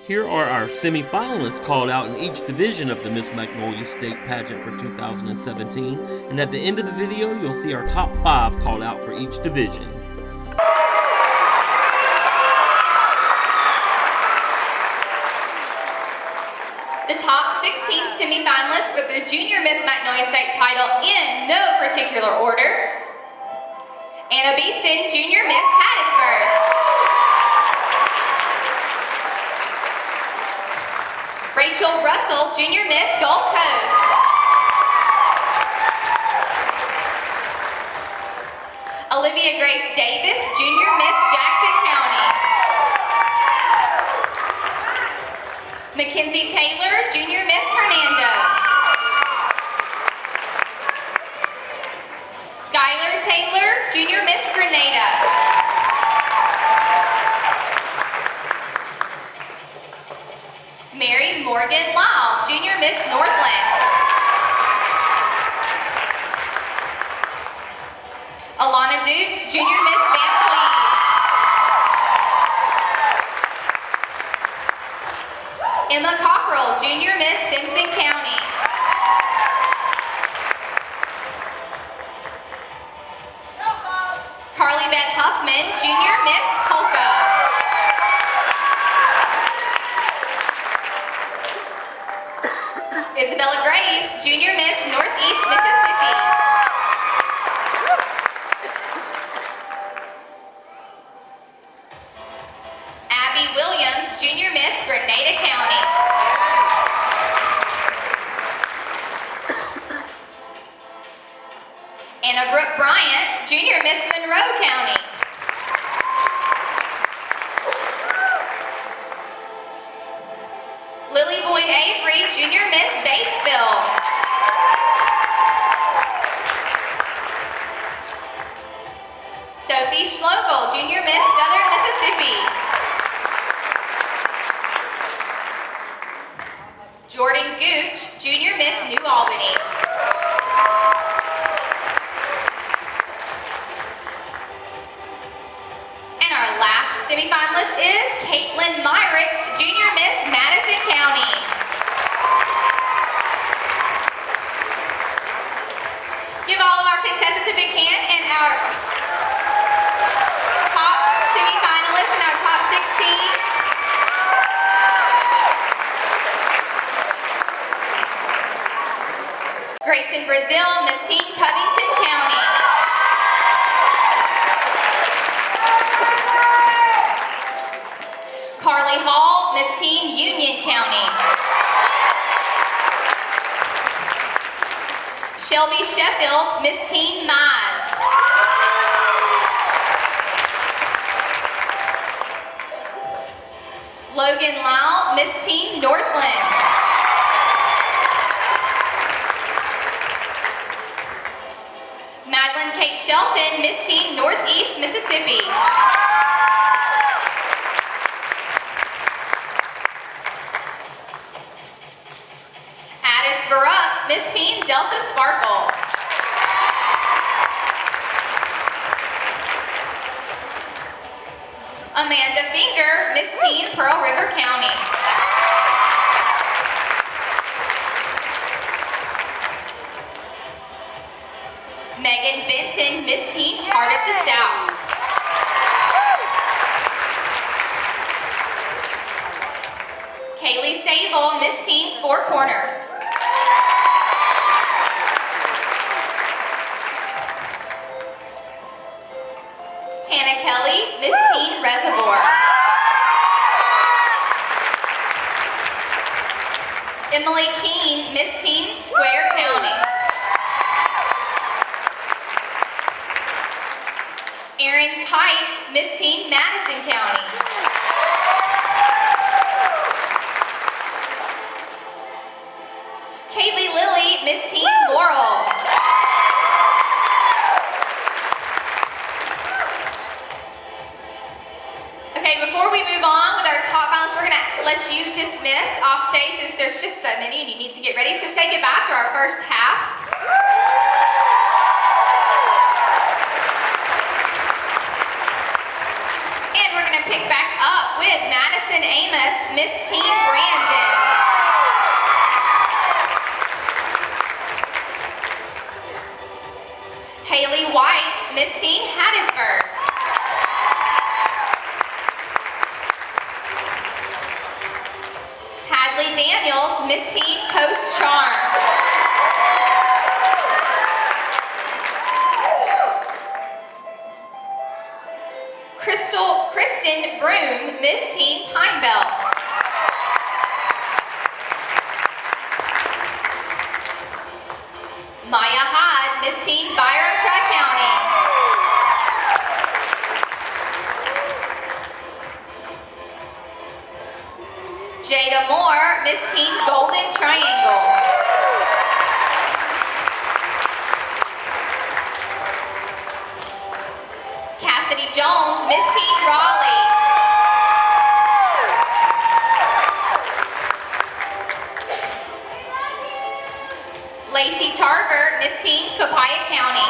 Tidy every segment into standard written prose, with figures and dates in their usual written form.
Here are our semi-finalists called out in each division of the Miss Magnolia State Pageant for 2017, and at the end of the video, you'll see our top 5 called out for each division. The top 16 semi-finalists with the Junior Miss Magnolia State title in no particular order. Anna Beeson, Junior Miss Hattiesburg. Rachel Russell, Junior Miss Gulf Coast. Olivia Grace Davis, Junior Miss Jackson County. Mackenzie Taylor, Junior Miss Hernando. Skylar Taylor, Junior Miss Grenada. Mary Morgan Lyle, Junior Miss Northland. Alana Dukes, Junior Miss Van Cleve. Emma Cockrell, Junior Miss Simpson County. Carly Beth Huffman, Junior Miss Polka. Isabella Graves, Junior Miss Northeast Mississippi. Abby Williams, Junior Miss Grenada County. Anna Brooke Bryant, Junior Miss Monroe County. Lily Boyd Avery, Junior Miss Batesville. Sophie Schloegel, Junior Miss Southern Mississippi. Jordan Gooch, Junior Miss New Albany. And our last semifinalist is Caitlin Myrick, Junior Miss Madison County. Give all of our contestants a big hand and our top semifinalists and our top 16. Grayson Brazil, Miss Teen Covington County. Carly Hall, Miss Teen Union County. Shelby Sheffield, Miss Teen Mize. Logan Lyle, Miss Teen Northland. Madeline Kate Shelton, Miss Teen Northeast Mississippi. Addis Baruch, Miss Teen Delta Sparkle. Amanda Finger, Miss Teen Pearl River County. Megan Benton, Miss Teen Heart of the South. Kaylee Sable, Miss Teen Four Corners. Hannah Kelly, Miss Teen Reservoir. Emily Keene, Miss Teen Square County. Erin Kite, Miss Teen Madison County. Kaylee Lilly, Miss Teen Laurel. Okay, before we move on with our top finalists, we're gonna let you dismiss off stage since there's just so many and you need to get ready. So say goodbye to our first half. And we're gonna pick back up with Madison Amos, Miss Teen Brandon. Haley White, Miss Teen Hattiesburg. Hadley Daniels, Miss Teen Coast Charm. Kristen Broom, Miss Teen Pine Belt. Maya Hyde, Miss Teen Byram Tri-County. Jada Moore, Miss Teen Golden Triangle. Cassidy Jones, Miss Teen Raleigh. Lacey Tarver, Miss Teen Copiah County.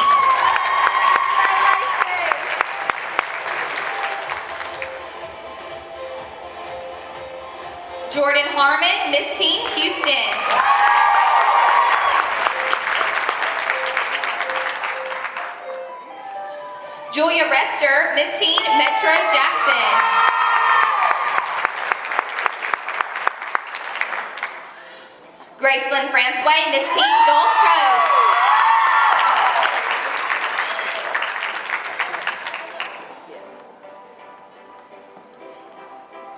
Jordan Harmon, Miss Teen Houston. Julia Rester, Miss Teen Metro Jackson. Gracelyn Francois, Miss Teen Gulf Coast.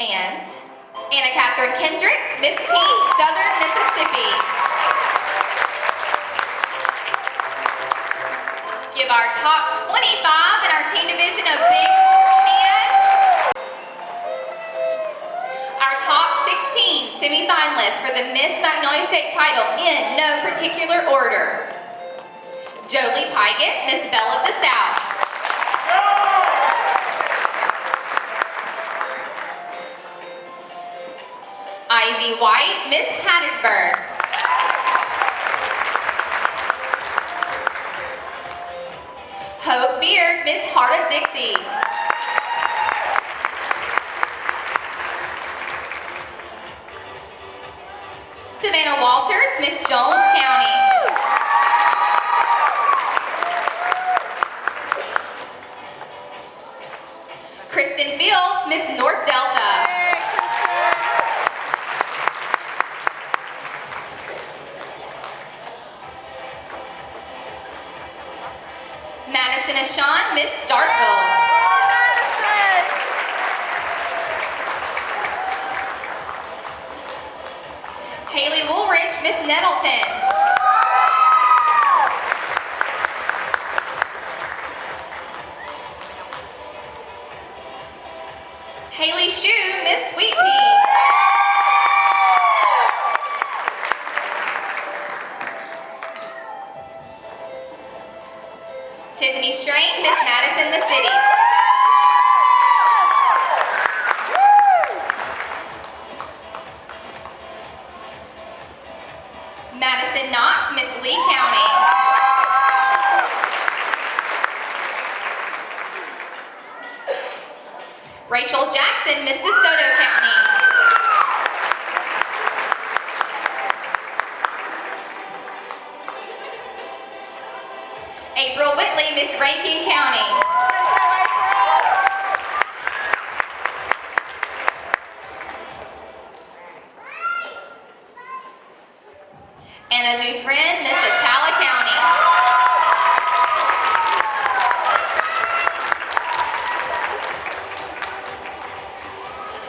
And Anna Catherine Kendricks, Miss Teen Southern Mississippi. Give our top 25 in our teen division a big hand. Our top 16 semi-finalists for the Miss Magnolia State title in no particular order. Jolie Pageant, Miss Belle of the South. Ivy White, Miss Hattiesburg. Hope Beard, Miss Heart of Dixie. Savannah Walters, Miss Jones County. Kristen Fields, Miss North Delta. Madison Ashawn, Miss Starkville. Haley Woolridge, Miss Nettleton. Haley Shue, Miss Sweet Pea. Tiffany Strain, Miss Madison the City. Madison Knox, Miss Lee County. Rachel Jackson, Miss DeSoto County. April Whitley, Miss Rankin County. Anna Dufresne, Miss Atala County.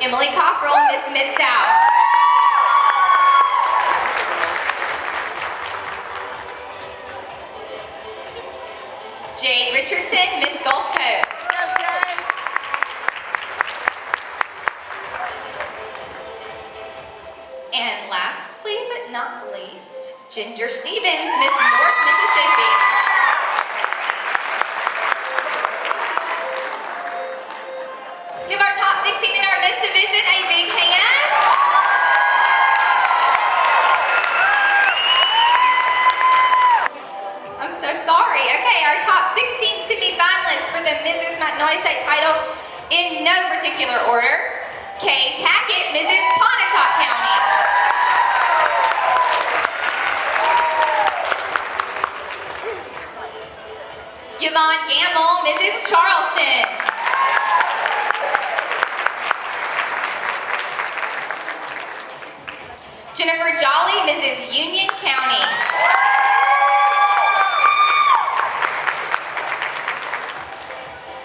Emily Cockrell, Miss Mid-South. Jade Richardson, Miss Gulf Coast. And lastly but not least, Ginger Stevens, Miss North Mississippi. Give our top 16 in our Miss Division a big hand. I'm so sorry. Okay, our top 16 semi-finalists for the Mrs. Magnolia State title in no particular order. Kay Tackett, Mrs. Pontotoc County. Yvonne Gamble, Mrs. Charleston. Jennifer Jolly, Mrs. Union County.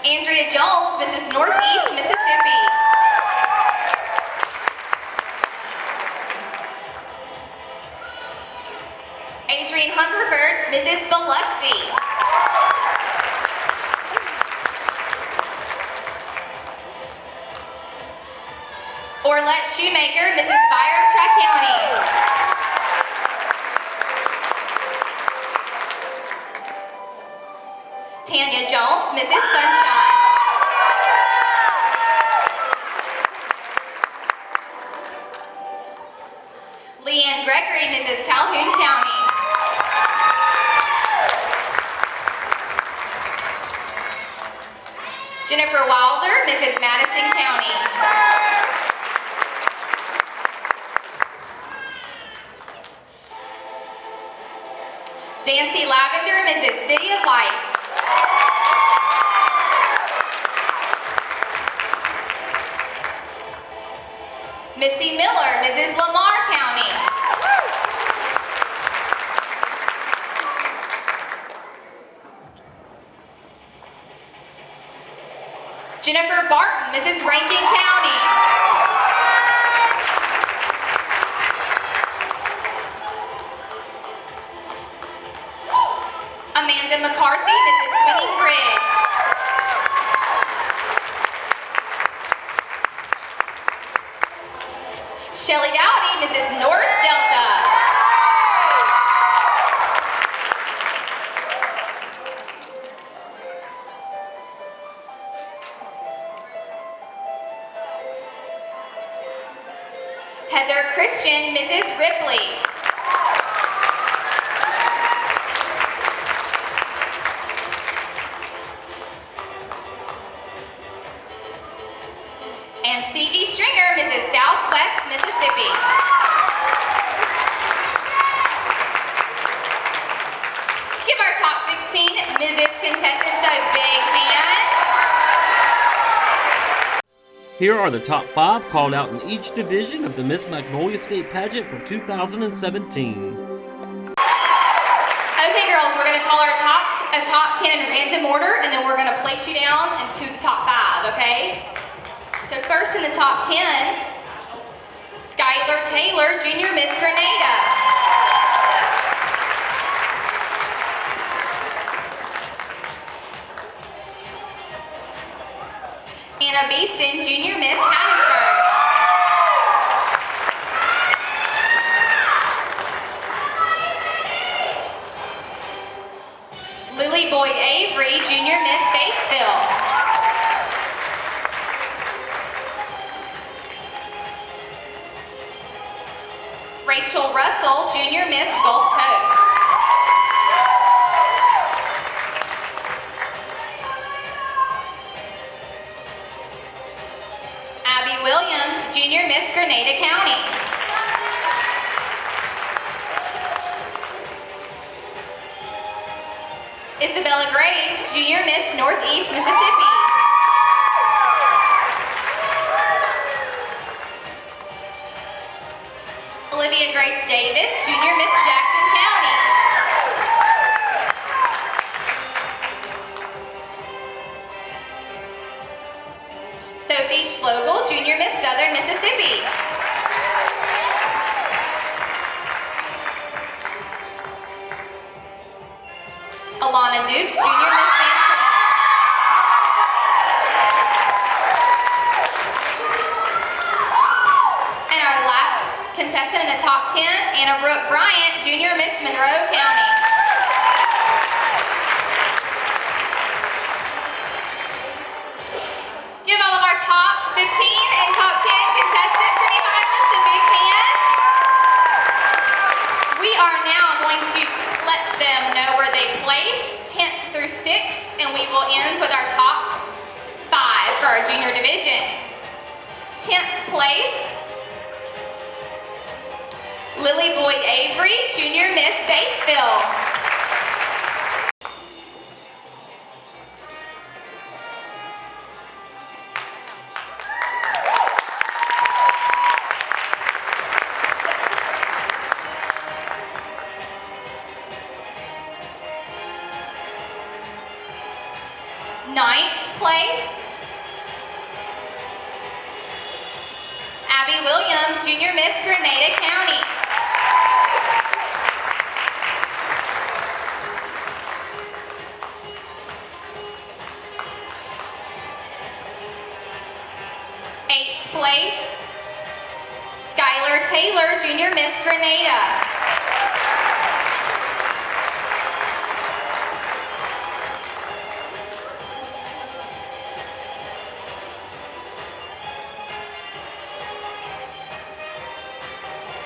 Andrea Jones, Mrs. Northeast Mississippi. Adrienne Hungerford, Mrs. Biloxi. Orlette Shoemaker, Mrs. Byram Track County. Tanya Jones, Mrs. Sunshine. Leanne Gregory, Mrs. Calhoun County. Jennifer Wilder, Mrs. Madison County. Dancy Lavender, Mrs. City of Lights. Missy Miller, Mrs. Lamar County. Jennifer Barton, Mrs. Rankin County. Amanda McCarthy, Mrs. Swinging Bridge. Shelley Dowdy, Mrs. North Delta. Heather Christian, Mrs. Ripley. And C.G. Stringer, Mrs. Southwest Mississippi. Give our top 16 Mrs. contestants a big hand. Here are the top 5 called out in each division of the Miss Magnolia State Pageant for 2017. Okay, girls, we're going to call our top 10 in random order, and then we're going to place you down into the top 5, okay? So first in the top 10, Skylar Taylor, Junior Miss Grenada. Anna Beeson, Junior Miss Hattiesburg. Lily Boyd Avery, Junior Miss Batesville. Rachel Russell, Junior Miss Gulf Coast. Abby Williams, Junior Miss Grenada County. Isabella Graves, Junior Miss Northeast Mississippi. Olivia Grace Davis, Junior Miss Jackson County. Sophie Schlogel, Junior Miss Southern Mississippi. Alana Dukes, Junior Miss San And our last contestant in the top 10, Anna Brooke Bryant, Junior Miss Monroe County. Give all of our top 15 and top 10 contestants semi-finalists a big hand. We are now going to let them know where they placed, 10th through 6th, and we will end with our top 5 for our junior division. 10th place, Lily Boyd Avery, Junior Miss Batesville. Ninth place, Abby Williams, Junior Miss Grenada County. Eighth place, Skylar Taylor, Junior Miss Grenada.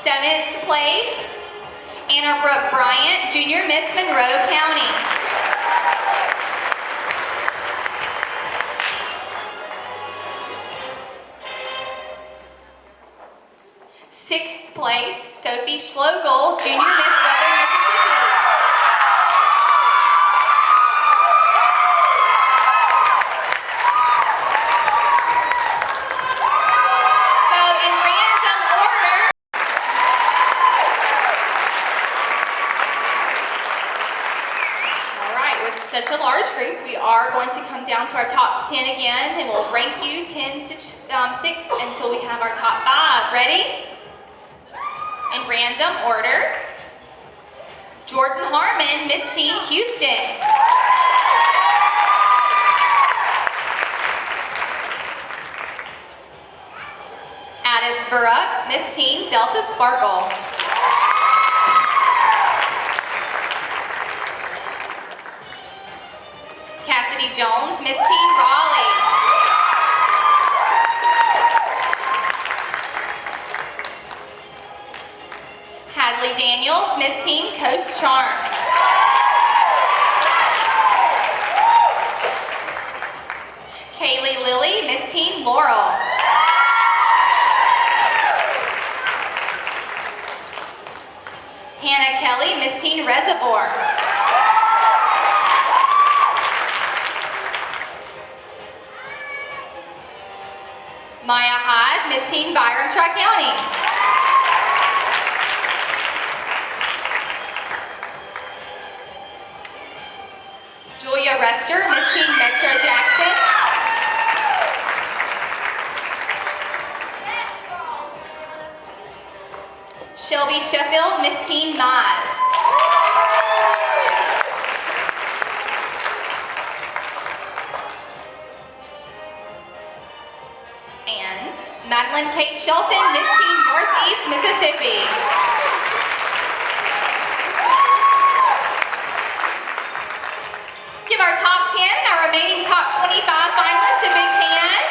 Seventh place, Anna Brooke Bryant, Junior Miss Monroe County. Sixth place, Sophie Schloegel, Junior Miss Southern Mississippi. So in random order, all right, with such a large group, we are going to come down to our top 10 again, and we'll rank you 10, 6 until we have our top 5. Ready? In random order, Jordan Harmon, Miss Teen Houston. Addis Baruch, Miss Teen Delta Sparkle. Cassidy Jones, Miss Teen Raleigh. Hadley Daniels, Miss Teen Coast Charm. Kaylee Lilly, Miss Teen Laurel. Hannah Kelly, Miss Teen Reservoir. Maya Hyde, Miss Teen Byram Tri-County. Julia Rester, Miss Teen Metro Jackson. Shelby Sheffield, Miss Teen Mize. And Madeline Kate Shelton, Miss Teen Northeast Mississippi. Give our top 10, our remaining top 25 finalists a big hand.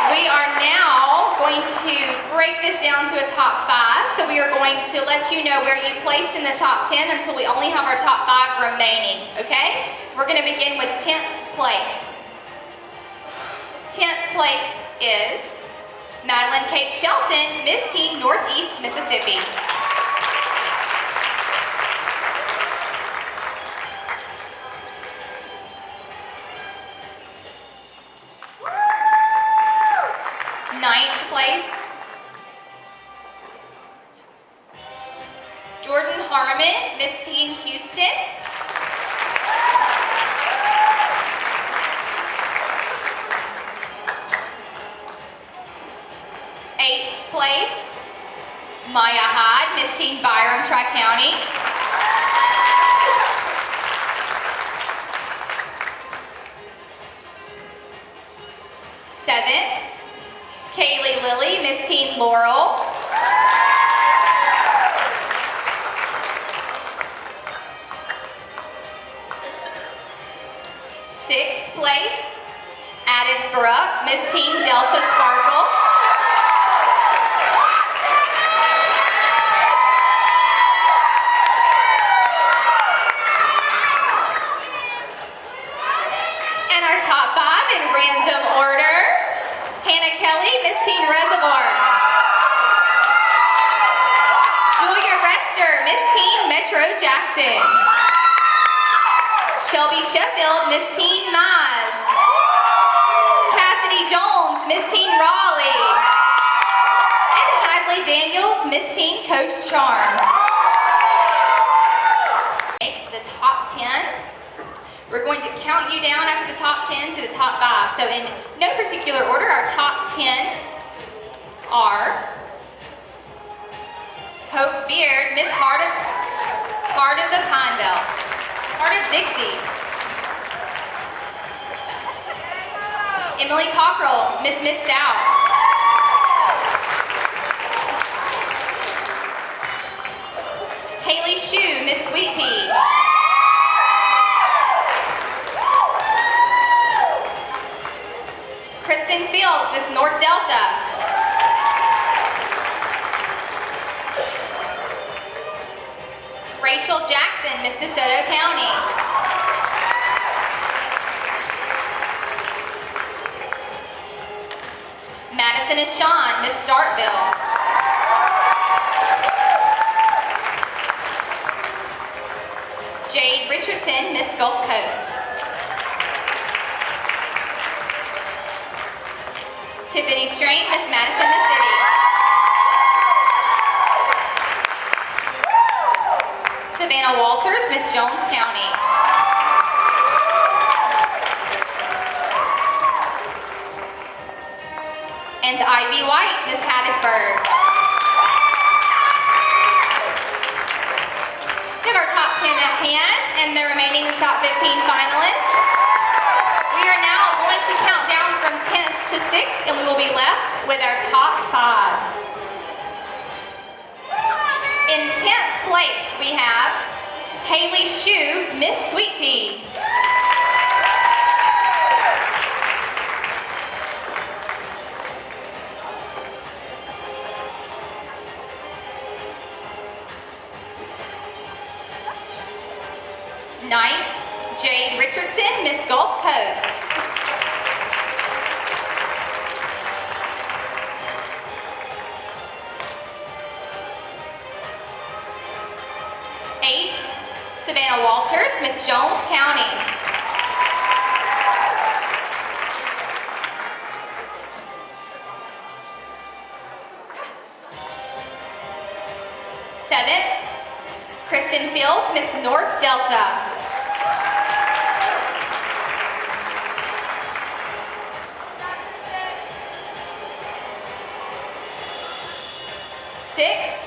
We are now going to break this down to a top 5. So we are going to let you know where you place in the top 10 until we only have our top 5 remaining, okay? We're going to begin with 10th place. 10th place is Madeline Kate Shelton, Miss Teen Northeast Mississippi. Ninth place, Jordan Harmon, Miss Teen Houston. Eighth place, Maya Hyde, Miss Teen Byram Tri-County. Seventh, Kaylee Lilly, Miss Teen Laurel. Sixth place, Addis Baruch, Miss Teen Delta Sparkle. And our top 5 in random Shelley, Miss Teen Reservoir. Julia Rester, Miss Teen Metro Jackson. Shelby Sheffield, Miss Teen Maz. Cassidy Jones, Miss Teen Raleigh. And Hadley Daniels, Miss Teen Coast Charm. Make the top 10. We're going to count you down after the top 10 to the top 5. So in no particular order, our top 10 are Hope Beard, Miss Heart of the Pine Belt. Heart of Dixie. Emily Cockrell, Miss Mid-South. Haley Shue, Miss Sweet Pea. Kristen Fields, Miss North Delta. Rachel Jackson, Miss DeSoto County. Madison Ashawn, Miss Starkville. Jade Richardson, Miss Gulf Coast. Tiffany Strain, Miss Madison the City. Savannah Walters, Miss Jones County. And Ivy White, Miss Hattiesburg. We have our top 10 at hand and the remaining top 15 finalists. We are now going to count down from 10 to 6 and we will be left with our top 5. In 10th place we have Haley Shue, Miss Sweet Pea. Ninth, Jade Richardson, Miss Gulf Coast. Eighth, Savannah Walters, Miss Jones County. Seventh, Kristen Fields, Miss North Delta. Sixth,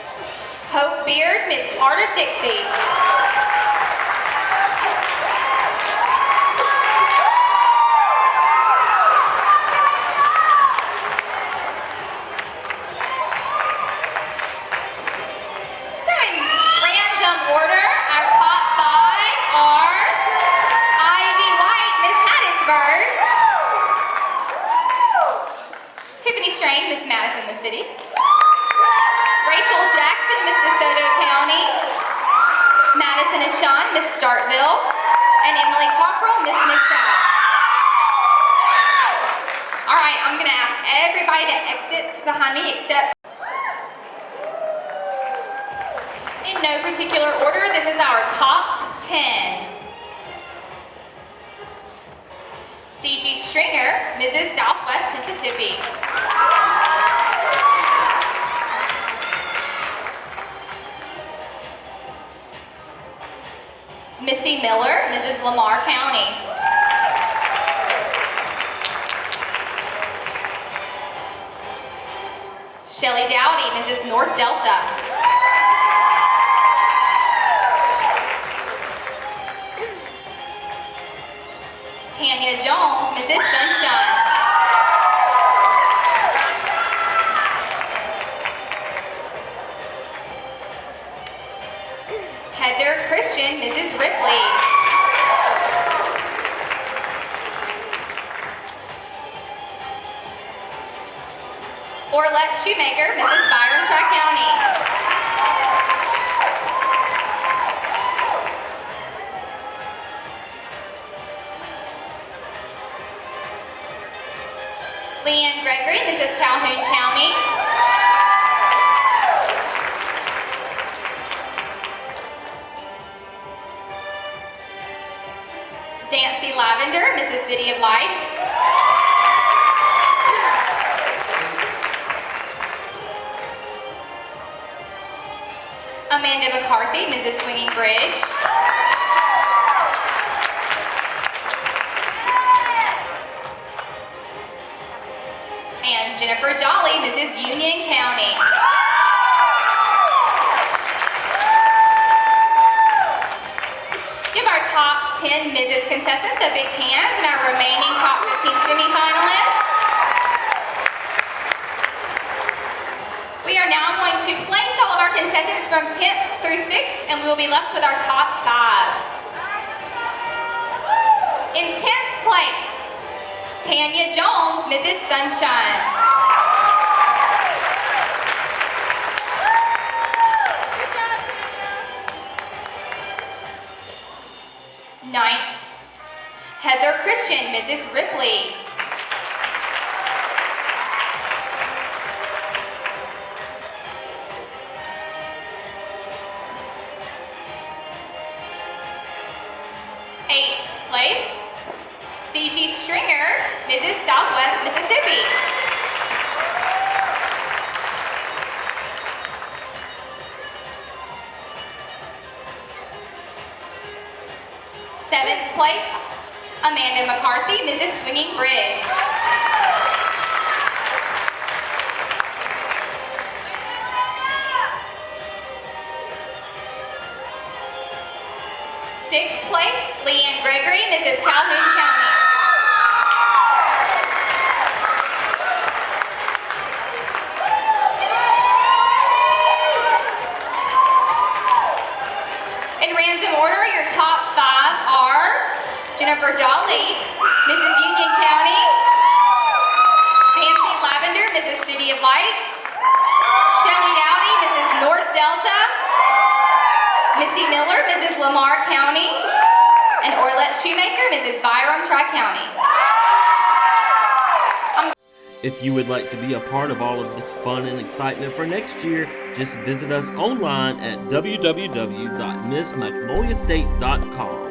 Hope Beard, Miss Heart of Dixie. So in random order, our top 5 are Ivy White, Miss Hattiesburg. Tiffany Strain, Miss Madison the City. Rachel Jackson, Miss DeSoto County. Madison Ashawn, Miss Starkville. And Emily Cockrell, Miss Mid-South. All right, I'm gonna ask everybody to exit behind me except in no particular order. This is our top 10. C.G. Stringer, Mrs. Southwest Mississippi. Missy Miller, Mrs. Lamar County. Shelley Dowdy, Mrs. North Delta. Tanya Jones, Mrs. Sunshine. Heather Christian, Mrs. Ripley. Orlette Shoemaker, Mrs. Byron Tri-County. Leanne Gregory, Mrs. Calhoun County. Dancy Lavender, Mrs. City of Lights. Amanda McCarthy, Mrs. Swinging Bridge. And Jennifer Jolly, Mrs. Union County. Give our top 10 Mrs. contestants a big hand and our remaining top 15 semi-finalists. We are now going to place all of our contestants from 10th through 6th, and we will be left with our top 5. In 10th place, Tanya Jones, Mrs. Sunshine. 9th, Heather Christian, Mrs. Ripley. 8th place, C.G. Stringer, Mrs. Southwest Mississippi. 7th place, Amanda McCarthy, Mrs. Swinging Bridge. 6th place, Leanne Gregory, Mrs. Calhoun County. 5 are Jennifer Jolly, Mrs. Union County, Dancy Lavender, Mrs. City of Lights, Shelly Dowdy, Mrs. North Delta, Missy Miller, Mrs. Lamar County, and Orlette Shoemaker, Mrs. Byram Tri-County. If you would like to be a part of all of this fun and excitement for next year, just visit us online at www.missmagnoliastate.com.